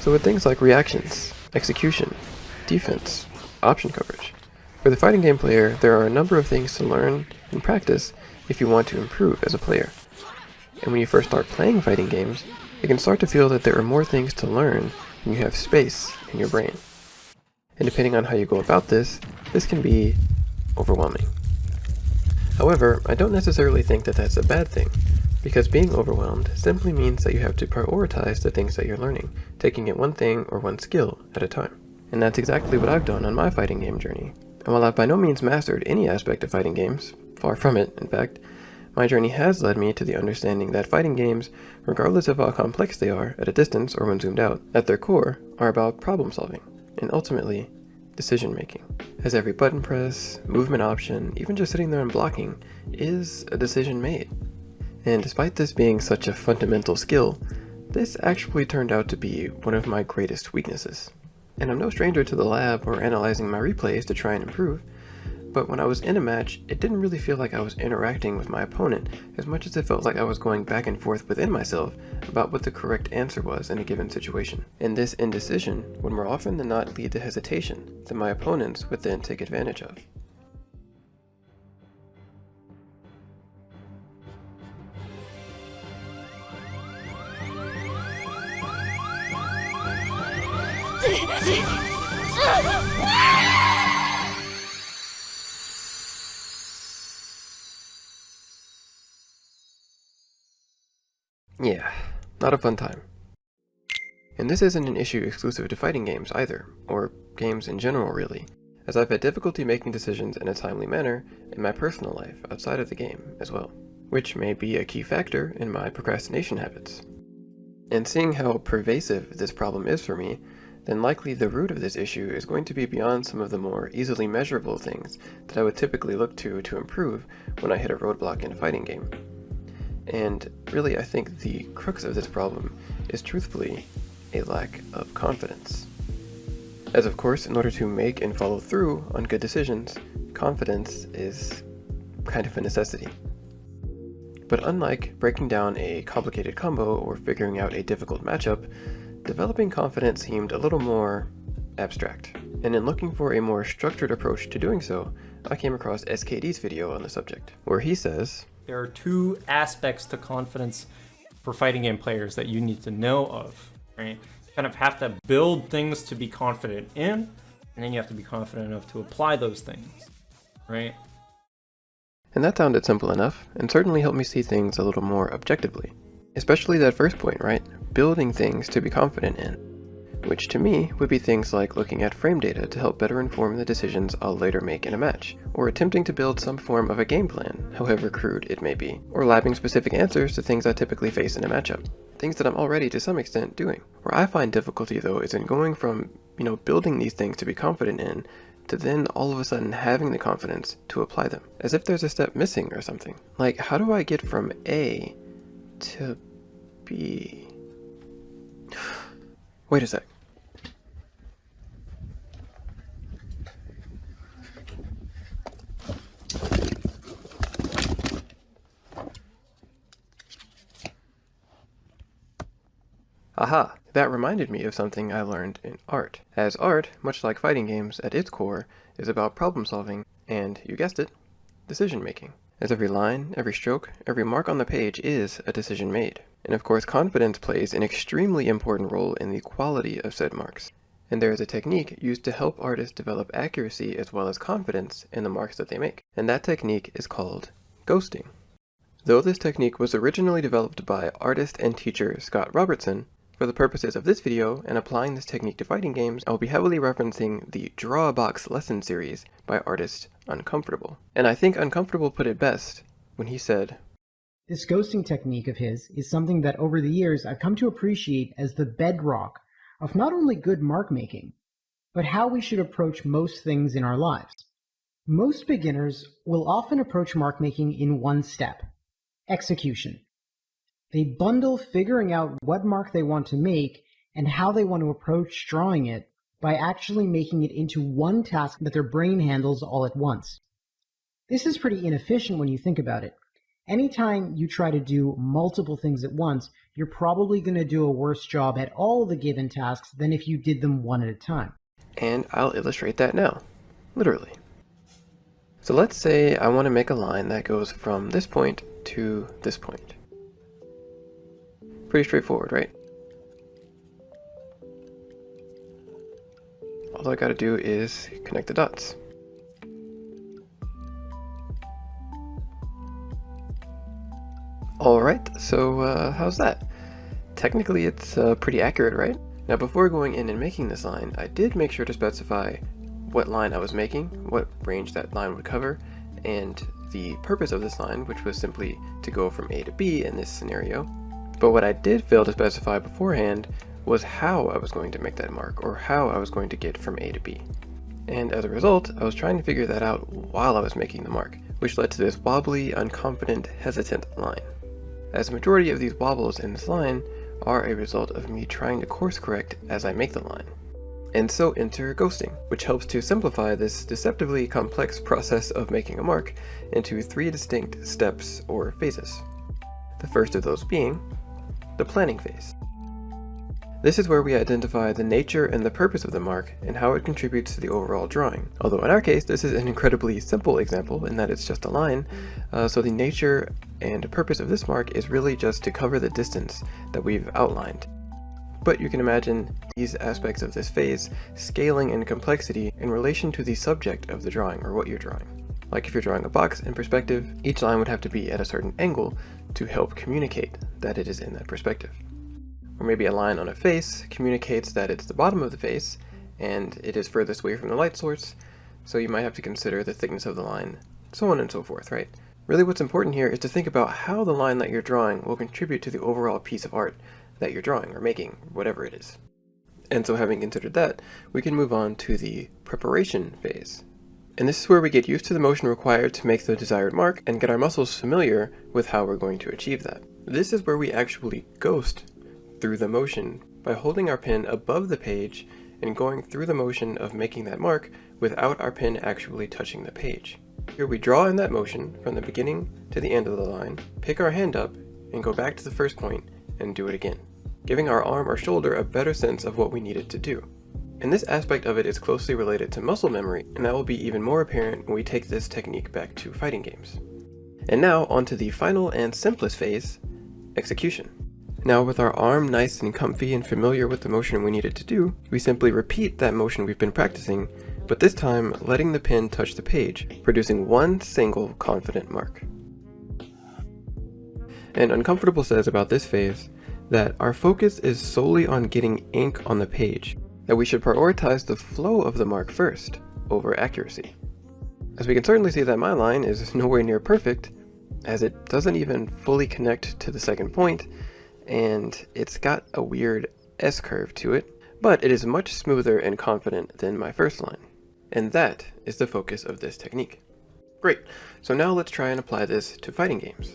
So with things like reactions, execution, defense, option coverage, for the fighting game player, there are a number of things to learn and practice if you want to improve as a player. And when you first start playing fighting games, it can start to feel that there are more things to learn when you have space in your brain. And depending on how you go about this can be overwhelming. However, I don't necessarily think that that's a bad thing, because being overwhelmed simply means that you have to prioritize the things that you're learning, taking it one thing or one skill at a time. And that's exactly what I've done on my fighting game journey. And while I've by no means mastered any aspect of fighting games, far from it, in fact, my journey has led me to the understanding that fighting games, regardless of how complex they are at a distance or when zoomed out, at their core are about problem solving, and ultimately, decision making. As every button press, movement option, even just sitting there and blocking, is a decision made. And despite this being such a fundamental skill, this actually turned out to be one of my greatest weaknesses. And I'm no stranger to the lab or analyzing my replays to try and improve, but when I was in a match, it didn't really feel like I was interacting with my opponent as much as it felt like I was going back and forth within myself about what the correct answer was in a given situation. And this indecision would more often than not lead to hesitation that my opponents would then take advantage of. Yeah, not a fun time. And this isn't an issue exclusive to fighting games either, or games in general really, as I've had difficulty making decisions in a timely manner in my personal life outside of the game as well, which may be a key factor in my procrastination habits. And seeing how pervasive this problem is for me, then likely the root of this issue is going to be beyond some of the more easily measurable things that I would typically look to improve when I hit a roadblock in a fighting game. And really, I think the crux of this problem is truthfully a lack of confidence. As of course, in order to make and follow through on good decisions, confidence is kind of a necessity. But unlike breaking down a complicated combo or figuring out a difficult matchup, developing confidence seemed a little more abstract. And in looking for a more structured approach to doing so, I came across SKD's video on the subject, where he says, there are two aspects to confidence for fighting game players that you need to know of, right? You kind of have to build things to be confident in, and then you have to be confident enough to apply those things, right? And that sounded simple enough, and certainly helped me see things a little more objectively. Especially that first point, right? Building things to be confident in. Which to me would be things like looking at frame data to help better inform the decisions I'll later make in a match, or attempting to build some form of a game plan, however crude it may be, or labbing specific answers to things I typically face in a matchup. Things that I'm already to some extent doing. Where I find difficulty though is in going from, building these things to be confident in, to then all of a sudden having the confidence to apply them. As if there's a step missing or something. Like, how do I get from A to B? Wait a sec. Aha, that reminded me of something I learned in art. As art, much like fighting games at its core, is about problem solving and, you guessed it, decision making. As every line, every stroke, every mark on the page is a decision made. And of course, confidence plays an extremely important role in the quality of said marks. And there is a technique used to help artists develop accuracy as well as confidence in the marks that they make. And that technique is called ghosting. Though this technique was originally developed by artist and teacher Scott Robertson, for the purposes of this video and applying this technique to fighting games, I will be heavily referencing the Drawabox Lesson series by artist Uncomfortable. And I think Uncomfortable put it best when he said, "This ghosting technique of his is something that over the years I've come to appreciate as the bedrock of not only good mark making, but how we should approach most things in our lives. Most beginners will often approach mark making in one step: execution. They bundle figuring out what mark they want to make and how they want to approach drawing it by actually making it into one task that their brain handles all at once. This is pretty inefficient when you think about it. Anytime you try to do multiple things at once, you're probably going to do a worse job at all the given tasks than if you did them one at a time. And I'll illustrate that now, literally. So let's say I want to make a line that goes from this point to this point. Pretty straightforward, right? All I gotta do is connect the dots. Alright, so how's that? Technically it's pretty accurate, right? Now before going in and making this line, I did make sure to specify what line I was making, what range that line would cover, and the purpose of this line, which was simply to go from A to B in this scenario. But what I did fail to specify beforehand was how I was going to make that mark, or how I was going to get from A to B. And as a result, I was trying to figure that out while I was making the mark, which led to this wobbly, unconfident, hesitant line. As the majority of these wobbles in this line are a result of me trying to course correct as I make the line. And so enter ghosting, which helps to simplify this deceptively complex process of making a mark into 3 distinct steps or phases. The first of those being the planning phase. This is where we identify the nature and the purpose of the mark and how it contributes to the overall drawing. Although in our case, this is an incredibly simple example in that it's just a line, so the nature and purpose of this mark is really just to cover the distance that we've outlined. But you can imagine these aspects of this phase scaling in complexity in relation to the subject of the drawing or what you're drawing. Like if you're drawing a box in perspective, each line would have to be at a certain angle to help communicate that it is in that perspective. Or maybe a line on a face communicates that it's the bottom of the face and it is furthest away from the light source, so you might have to consider the thickness of the line, so on and so forth, right? Really what's important here is to think about how the line that you're drawing will contribute to the overall piece of art that you're drawing or making, whatever it is. And so having considered that, we can move on to the preparation phase. And this is where we get used to the motion required to make the desired mark and get our muscles familiar with how we're going to achieve that. This is where we actually ghost through the motion by holding our pen above the page and going through the motion of making that mark without our pen actually touching the page. Here we draw in that motion from the beginning to the end of the line, pick our hand up, and go back to the first point and do it again, giving our arm or shoulder a better sense of what we needed to do. And this aspect of it is closely related to muscle memory, and that will be even more apparent when we take this technique back to fighting games. And now onto the final and simplest phase, execution. Now with our arm nice and comfy and familiar with the motion we needed to do, we simply repeat that motion we've been practicing, but this time letting the pen touch the page, producing one single confident mark. And Uncomfortable says about this phase that our focus is solely on getting ink on the page, that we should prioritize the flow of the mark first over accuracy. As we can certainly see that my line is nowhere near perfect, as it doesn't even fully connect to the second point, and it's got a weird S-curve to it, but it is much smoother and confident than my first line. And that is the focus of this technique. Great, so now let's try and apply this to fighting games.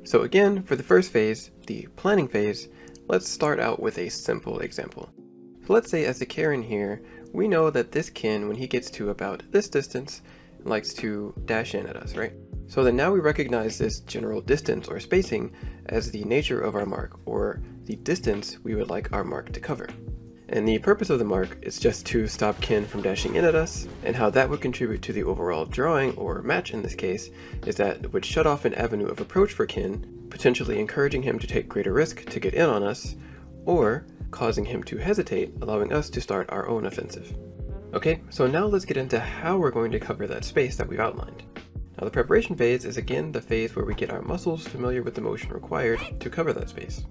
So again, for the first phase, the planning phase, let's start out with a simple example. So let's say as the Karen here, we know that this Kin, when he gets to about this distance, likes to dash in at us, right? So then now we recognize this general distance or spacing as the nature of our mark, or the distance we would like our mark to cover. And the purpose of the mark is just to stop Kin from dashing in at us, and how that would contribute to the overall drawing, or match in this case, is that it would shut off an avenue of approach for Kin, potentially encouraging him to take greater risk to get in on us, or causing him to hesitate, allowing us to start our own offensive. Okay, so now let's get into how we're going to cover that space that we've outlined. Now the preparation phase is again the phase where we get our muscles familiar with the motion required to cover that space.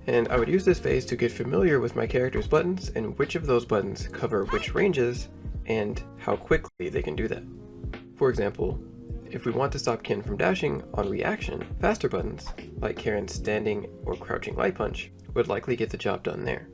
And I would use this phase to get familiar with my character's buttons and which of those buttons cover which ranges and how quickly they can do that. For example, if we want to stop Kin from dashing on reaction, faster buttons, like Karen's standing or crouching light punch, would likely get the job done there.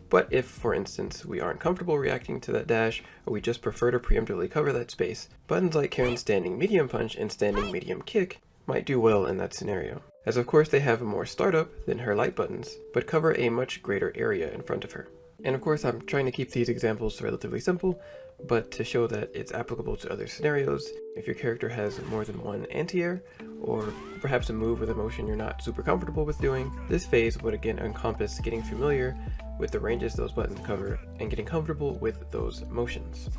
But if, for instance, we aren't comfortable reacting to that dash, or we just prefer to preemptively cover that space, buttons like Karen's standing medium punch and standing medium kick might do well in that scenario, as of course they have more startup than her light buttons, but cover a much greater area in front of her. And of course I'm trying to keep these examples relatively simple, but to show that it's applicable to other scenarios, if your character has more than one anti-air, or perhaps a move with a motion you're not super comfortable with doing, this phase would again encompass getting familiar with the ranges those buttons cover and getting comfortable with those motions.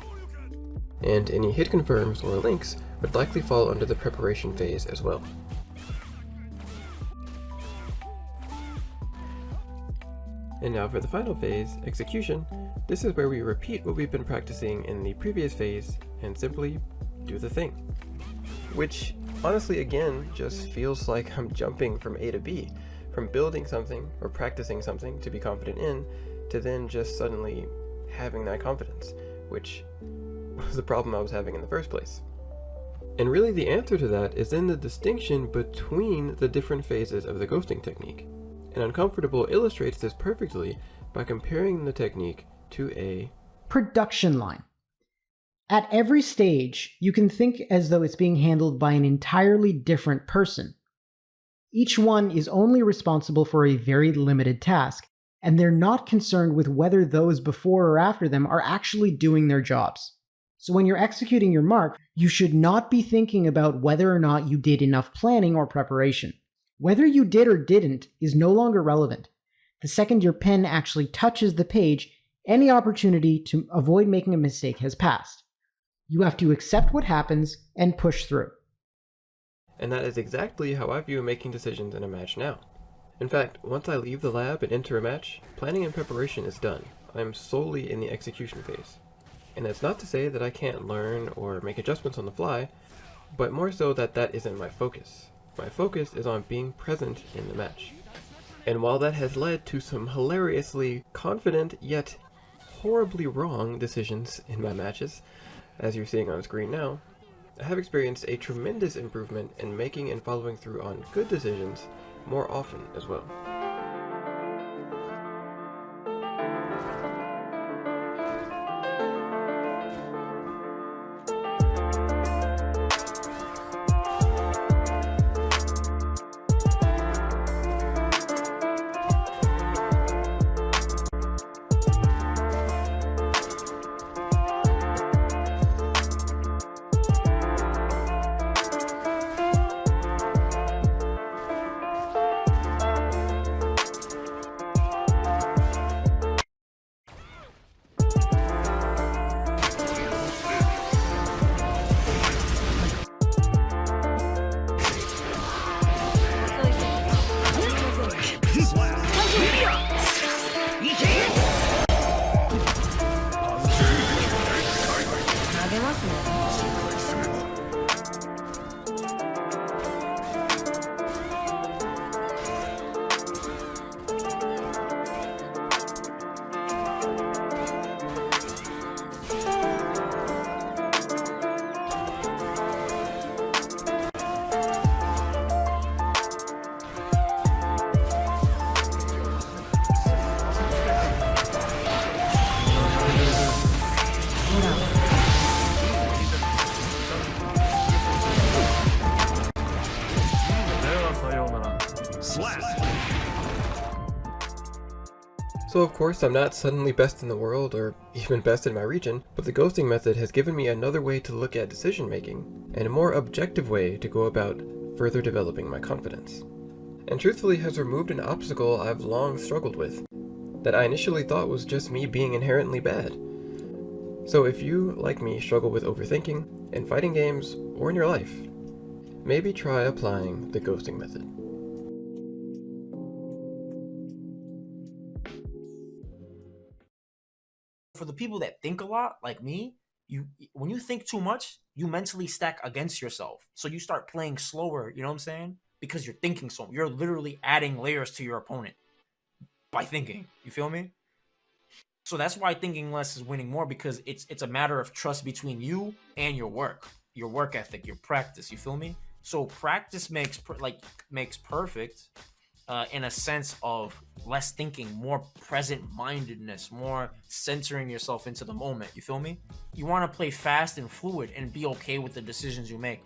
And any hit confirms or links would likely fall under the preparation phase as well. And now for the final phase, execution, this is where we repeat what we've been practicing in the previous phase and simply do the thing. Which, honestly, again, just feels like I'm jumping from A to B, from building something or practicing something to be confident in, to then just suddenly having that confidence, which was the problem I was having in the first place. And really the answer to that is in the distinction between the different phases of the ghosting technique. And Uncomfortable illustrates this perfectly by comparing the technique to a production line. At every stage, you can think as though it's being handled by an entirely different person. Each one is only responsible for a very limited task, and they're not concerned with whether those before or after them are actually doing their jobs. So when you're executing your mark, you should not be thinking about whether or not you did enough planning or preparation. Whether you did or didn't is no longer relevant. The second your pen actually touches the page, any opportunity to avoid making a mistake has passed. You have to accept what happens and push through. And that is exactly how I view making decisions in a match now. In fact, once I leave the lab and enter a match, planning and preparation is done. I am solely in the execution phase. And that's not to say that I can't learn or make adjustments on the fly, but more so that that isn't my focus. My focus is on being present in the match. And while that has led to some hilariously confident yet horribly wrong decisions in my matches, as you're seeing on screen now, I have experienced a tremendous improvement in making and following through on good decisions more often as well. So of course I'm not suddenly best in the world or even best in my region, but the ghosting method has given me another way to look at decision making and a more objective way to go about further developing my confidence. And truthfully has removed an obstacle I've long struggled with, that I initially thought was just me being inherently bad. So if you, like me, struggle with overthinking in fighting games or in your life, maybe try applying the ghosting method. For the people that think a lot, like me, when you think too much, you mentally stack against yourself. So you start playing slower, you know what I'm saying? Because you're thinking so. You're literally adding layers to your opponent by thinking. You feel me? So that's why thinking less is winning more, because it's a matter of trust between you and your work ethic, your practice. You feel me? So practice makes perfect. In a sense of less thinking, more present-mindedness, more centering yourself into the moment. You feel me? You want to play fast and fluid and be okay with the decisions you make.